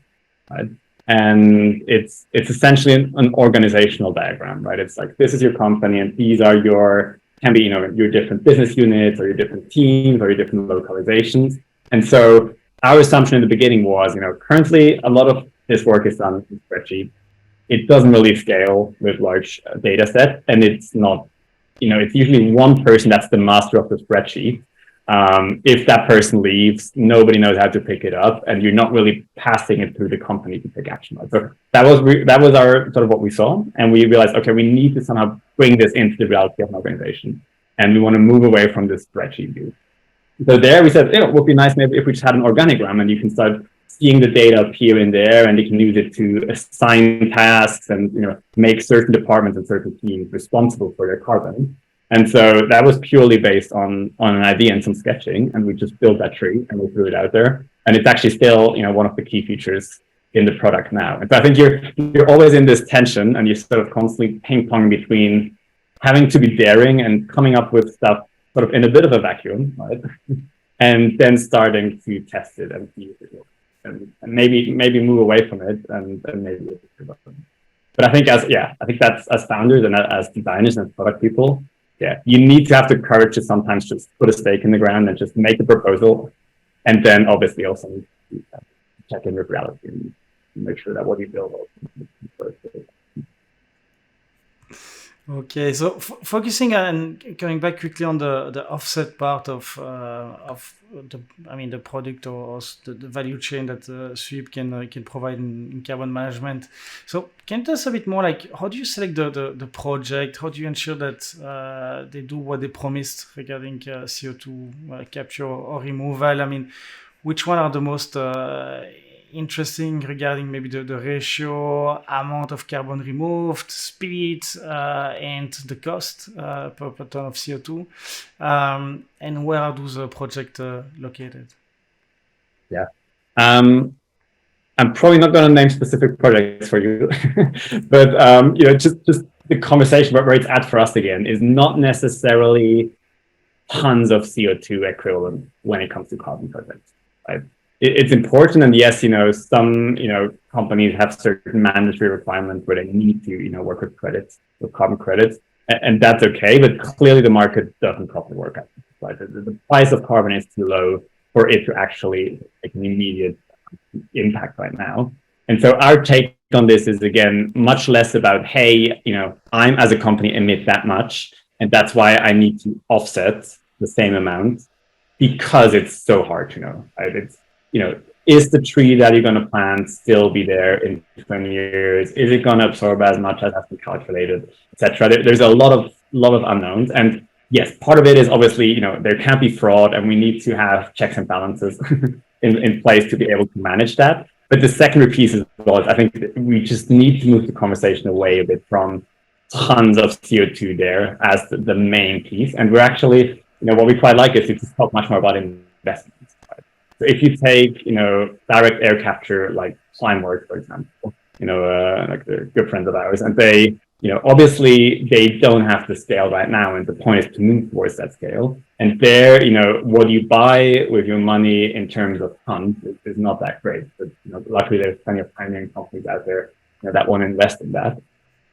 right? And it's essentially an organizational diagram, right? It's this is your company, and these are your different business units, or your different teams, or your different localizations. And so our assumption in the beginning was, currently a lot of this work is done in spreadsheet. It doesn't really scale with large data set, and it's not, it's usually one person that's the master of the spreadsheet. If that person leaves, nobody knows how to pick it up, and you're not really passing it through the company to take action. So that was our sort of what we saw, and we realized, okay, we need to somehow bring this into the reality of an organization, and we want to move away from this spreadsheet view. So there we said, it would be nice maybe if we just had an organigram, and you can start seeing the data appear in there, and you can use it to assign tasks and make certain departments and certain teams responsible for their carbon. And so that was purely based on an idea and some sketching, and we just built that tree and we threw it out there. And it's actually still, one of the key features in the product now. And so I think you're always in this tension, and you're sort of constantly ping-pong between having to be daring and coming up with stuff sort of in a bit of a vacuum, right? And then starting to test it and see if it works, and maybe move away from it and maybe. But I think that's as founders and as designers and product people. Yeah, you need to have the courage to sometimes just put a stake in the ground and just make a proposal, and then obviously also need to check in with reality and make sure that what you build works. Okay, so focusing on going back quickly on the offset part of the product or the value chain that Sweep can provide in carbon management. So can you tell us a bit more, how do you select the project? How do you ensure that they do what they promised regarding CO2 capture or removal? Which one are the most interesting regarding maybe the ratio, amount of carbon removed, speed, and the cost per ton of CO2. And where are those projects located? Yeah. I'm probably not going to name specific projects for you, but just the conversation where it's at for us again is not necessarily tons of CO2 equivalent when it comes to carbon projects. Right? It's important, and yes, some companies have certain mandatory requirements where they need to work with credits, with carbon credits, and that's okay. But clearly, the market doesn't properly work out. Right? The price of carbon is too low for it to actually make an immediate impact right now. And so our take on this is, again, much less about, hey, I'm as a company emit that much, and that's why I need to offset the same amount, because it's so hard to know. Right? It's, is the tree that you're going to plant still be there in 20 years? Is it going to absorb as much as has been calculated, etc.? There's a lot of unknowns. And yes, part of it is obviously, there can't be fraud, and we need to have checks and balances in place to be able to manage that. But the secondary piece as well is, I think we just need to move the conversation away a bit from tons of CO2 there as the main piece. And we're actually, what we quite like is to talk much more about investments. Right? So if you take, direct air capture, like Climeworks, for example, like they're good friends of ours, and they, obviously they don't have the scale right now, and the point is to move towards that scale. And there, what you buy with your money in terms of tons is not that great. But luckily there's plenty of pioneering companies out there that want to invest in that.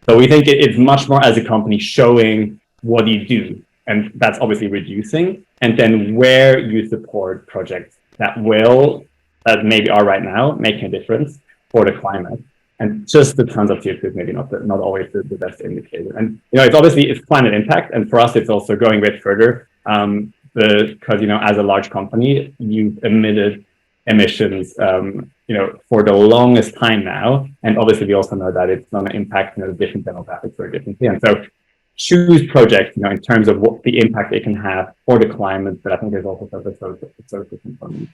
So we think it's much more as a company showing what you do, and that's obviously reducing, and then where you support projects that maybe are right now making a difference for the climate. And just the tons of CO2 is maybe not always the best indicator. And it's climate impact, and for us it's also going a bit further, because as a large company, you've emitted emissions for the longest time now, and obviously we also know that it's going to impact different demographics very differently. And so choose projects in terms of what the impact it can have for the climate, but I think there's also sort of social component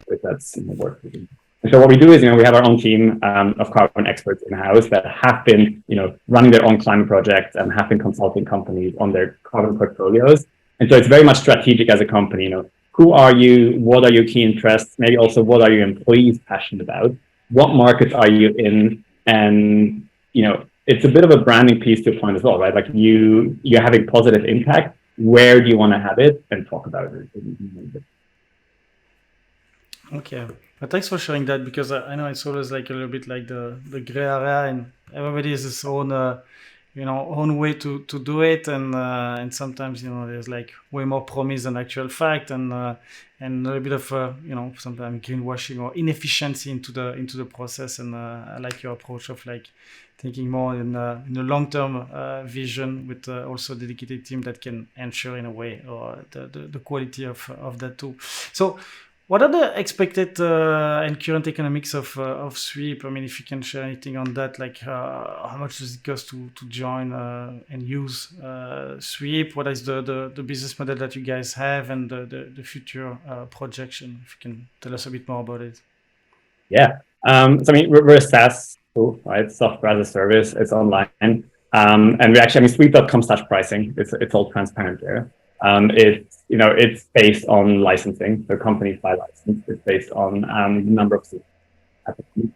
if that's worth doing. And so what we do is, we have our own team of carbon experts in-house that have been, running their own climate projects and have been consulting companies on their carbon portfolios. And so it's very much strategic as a company, who are you? What are your key interests? Maybe also what are your employees passionate about? What markets are you in? And, it's a bit of a branding piece to a point as well, right? Like you're having positive impact. Where do you want to have it? And talk about it. Okay. But thanks for sharing that, because I know it's always like a little bit like the gray area, and everybody has his own own way to do it, and sometimes there's like way more promise than actual fact, and a little bit of sometimes greenwashing or inefficiency into the process. And I like your approach of like thinking more in a long-term vision with also a dedicated team that can ensure in a way or the quality of that too. So what are the expected and current economics of Sweep? I mean, if you can share anything on that, like how much does it cost to join and use Sweep? What is the business model that you guys have, and the future projection? If you can tell us a bit more about it. Yeah. So I mean, we're a SaaS tool, right? Software as a service. It's online, and we actually, Sweep.com/pricing. It's all transparent there. It's based on licensing. So companies buy license. It's based on the number of seats,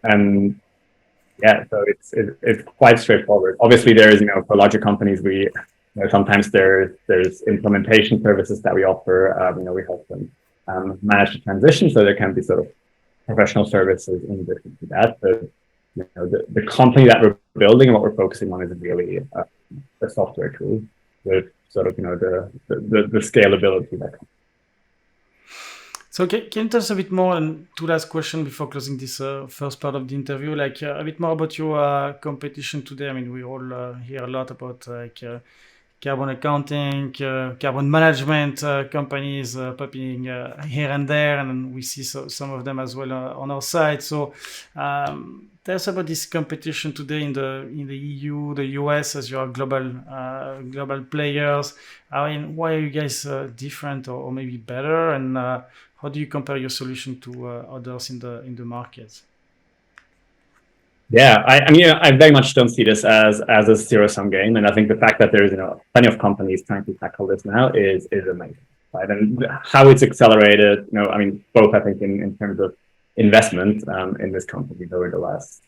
and yeah, so it's quite straightforward. Obviously, there's for larger companies, we sometimes there's implementation services that we offer. We help them manage the transition, so there can be sort of professional services in addition to that. But the company that we're building and what we're focusing on is really a software tool with sort of the scalability that comes. So can you tell us a bit more, and two last questions before closing this first part of the interview, a bit more about your competition today? I mean, we all hear a lot about carbon accounting, carbon management companies popping here and there, and we see some of them as well on our side. So tell us about this competition today in the EU, the US, as you are global players. I mean, why are you guys different or maybe better, and how do you compare your solution to others in the market? Yeah, I mean, I very much don't see this as a zero-sum game, and I think the fact that there's plenty of companies trying to tackle this now is amazing, right? And how it's accelerated, I mean, both I think in terms of investment in this company over the last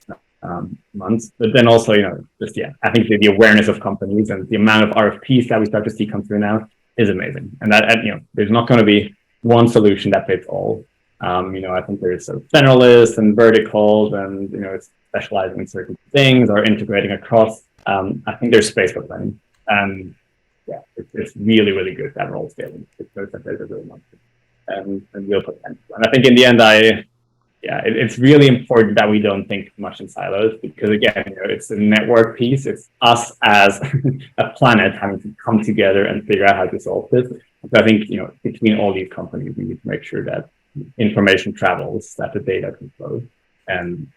months, but then also just I think the awareness of companies and the amount of RFPs that we start to see come through now is amazing, and that there's not going to be one solution that fits all. I think there's sort of generalists and verticals, and it's specializing in certain things or integrating across. I think there's space for plenty, and it's really, really good that we're all scaling. It shows that there's a real market and real potential. And I think in the end, it's really important that we don't think much in silos, because again, it's a network piece. It's us as a planet having to come together and figure out how to solve this. So I think between all these companies, we need to make sure that information travels, that the data can flow, and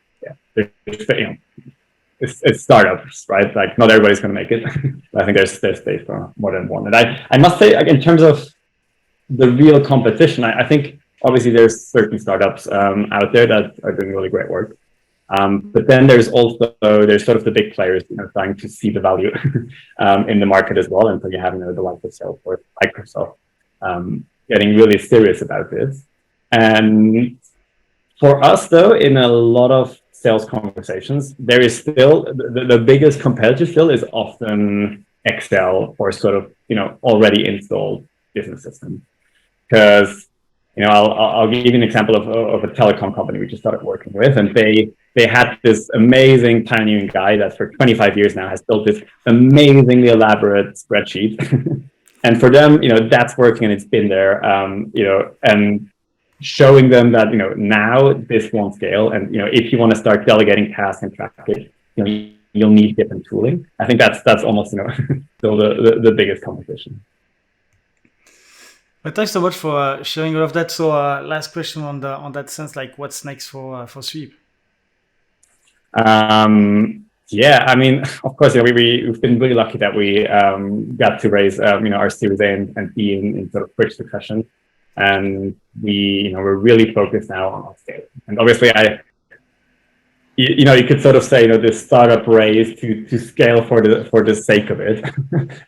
it's startups, right? Like not everybody's going to make it. I think there's space for more than one. And I must say, in terms of the real competition, I think obviously there's certain startups out there that are doing really great work. But then there's sort of the big players, trying to see the value in the market as well. And so you have the likes of Salesforce, Microsoft, getting really serious about this. And for us, though, in a lot of sales conversations, there is still the biggest competitor still is often Excel or sort of already installed business systems. Because I'll give you an example of a telecom company we just started working with, and they had this amazing pioneering guy that for 25 years now has built this amazingly elaborate spreadsheet, and for them, that's working and it's been there, and showing them that now this won't scale, and if you want to start delegating tasks and track it, you'll need different tooling. I think that's almost still the biggest competition. But thanks so much for sharing all of that. So last question on that sense, like what's next for Sweep? I mean, of course, we've been really lucky that we got to raise our Series A and B in sort of quick succession. And we're really focused now on scale. And obviously, you could sort of say, this startup raise to scale for the sake of it,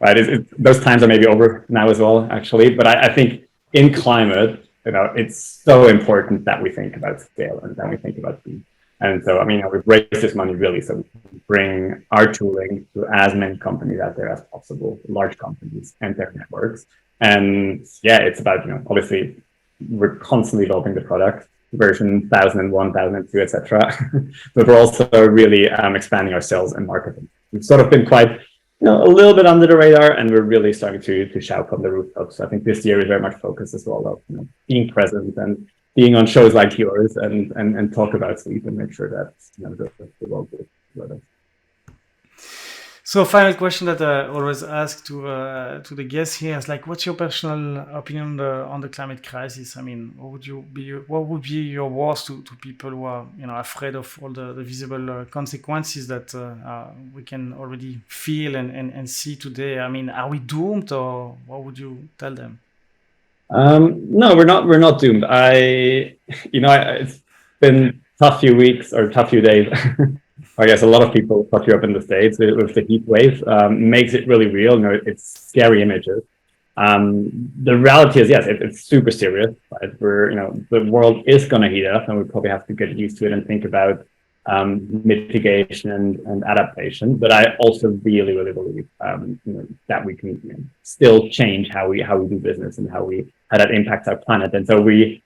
right? Those times are maybe over now as well, actually. But I think in climate, it's so important that we think about scale and that we think about speed. And so, I mean, we've raised this money really so we can bring our tooling to as many companies out there as possible, large companies and their networks. And it's about, obviously, we're constantly developing the product, version 1001, 1002, etc. But we're also really expanding our sales and marketing. We've sort of been quite, a little bit under the radar, and we're really starting to shout from the rooftops. So I think this year is very much focused as well on being present and being on shows like yours and talk about sleep and make sure that the world is with us. So final question that I always ask to the guests here is like, what's your personal opinion on the climate crisis? I mean, what would be your words to people who are afraid of all the visible consequences that we can already feel and see today? I mean, are we doomed, or what would you tell them? No, we're not doomed. It's been tough few weeks or tough few days. I guess a lot of people talk here up in the States with the heat wave, makes it really real. It's scary images. The reality is, yes, it's super serious. Right? The world is going to heat up, and we probably have to get used to it and think about mitigation and adaptation. But I also really, really believe that we can still change how we do business and how that impacts our planet. And so we're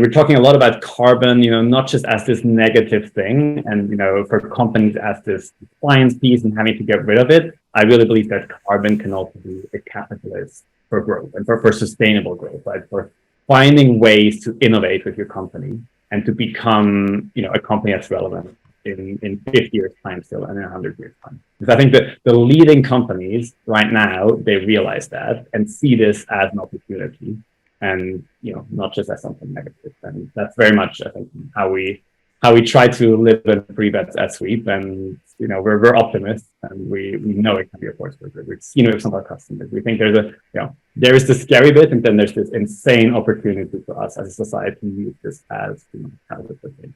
talking a lot about carbon, not just as this negative thing, and for companies as this compliance piece and having to get rid of it. I really believe that carbon can also be a catalyst for growth and for sustainable growth, right? For finding ways to innovate with your company and to become, a company that's relevant in 50 years' time still, and in 100 years' time. Because I think that the leading companies right now, they realize that and see this as an opportunity, and not just as something negative. And that's very much, I think, how we try to live and breathe at Sweep. And we're optimists, and we know it can be a force for good. We've seen it with some of our customers. We think there is the scary bit, and then there's this insane opportunity for us as a society to use this as kind of a thing.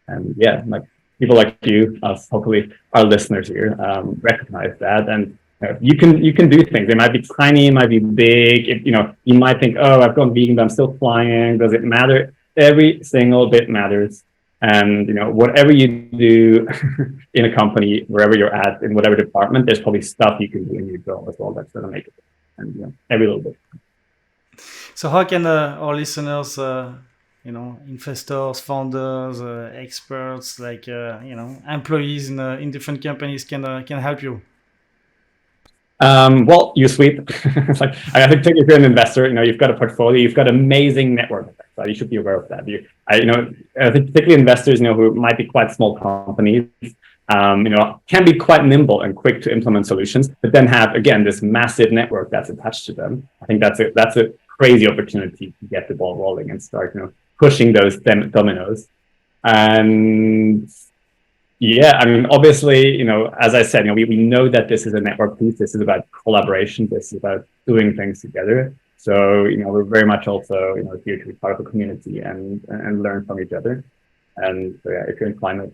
And like people like you, us, hopefully our listeners here, recognize that. And you can do things. They might be tiny, it might be big. You might think, oh, I've gone vegan, but I'm still flying. Does it matter? Every single bit matters. And whatever you do in a company, wherever you're at, in whatever department, there's probably stuff you can do in your job as well that's going to make it. And every little bit. So how can our listeners, investors, founders, experts, like employees in different companies can help you? Well, use Sweep. I think if you're an investor, you've got a portfolio, you've got amazing network effects. So you should be aware of that. I think particularly investors, who might be quite small companies, can be quite nimble and quick to implement solutions, but then have, again, this massive network that's attached to them. I think that's a crazy opportunity to get the ball rolling and start, pushing those dominoes. And obviously, as I said, we know that this is a network piece. This is about collaboration. This is about doing things together. So, we're very much also, here to be part of a community and learn from each other. And so, if you're in climate,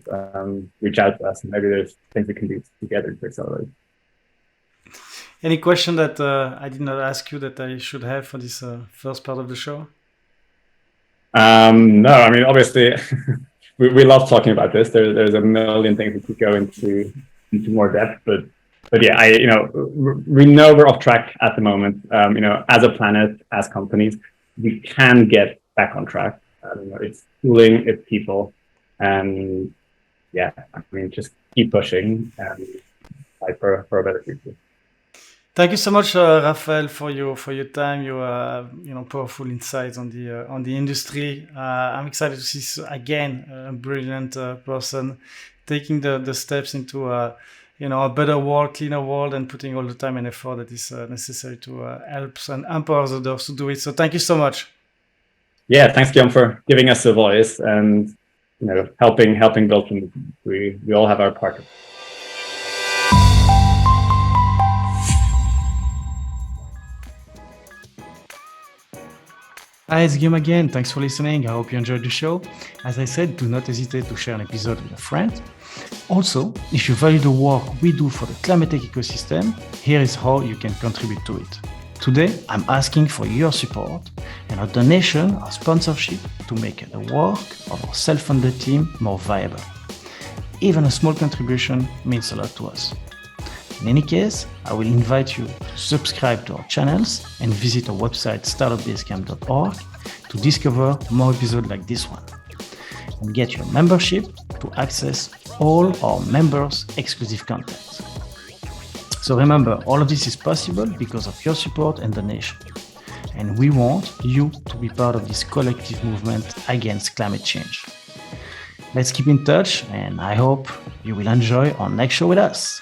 reach out to us, and maybe there's things we can do together to accelerate. Any question that I did not ask you that I should have for this first part of the show? No, obviously, we love talking about this. There's a million things we could go into more depth, but yeah, we know we're off track at the moment. As a planet, as companies, we can get back on track. It's tooling, it's people, and just keep pushing and fight for a better future. Thank you so much, Raphael, for your time, your powerful insights on the industry. I'm excited to see again a brilliant person taking the steps into a better world, cleaner world, and putting all the time and effort that is necessary to help and empower others to do it. So thank you so much. Yeah, thanks, Guillaume, for giving us a voice and helping build things. We all have our part. Hi, it's Guillaume again. Thanks for listening. I hope you enjoyed the show. As I said, do not hesitate to share an episode with a friend. Also, if you value the work we do for the climate tech ecosystem, here is how you can contribute to it. Today, I'm asking for your support and a donation or sponsorship to make the work of our self-funded team more viable. Even a small contribution means a lot to us. In any case, I will invite you to subscribe to our channels and visit our website startupbasecamp.org to discover more episodes like this one. And get your membership to access all our members' exclusive content. So remember, all of this is possible because of your support and donation. And we want you to be part of this collective movement against climate change. Let's keep in touch, and I hope you will enjoy our next show with us.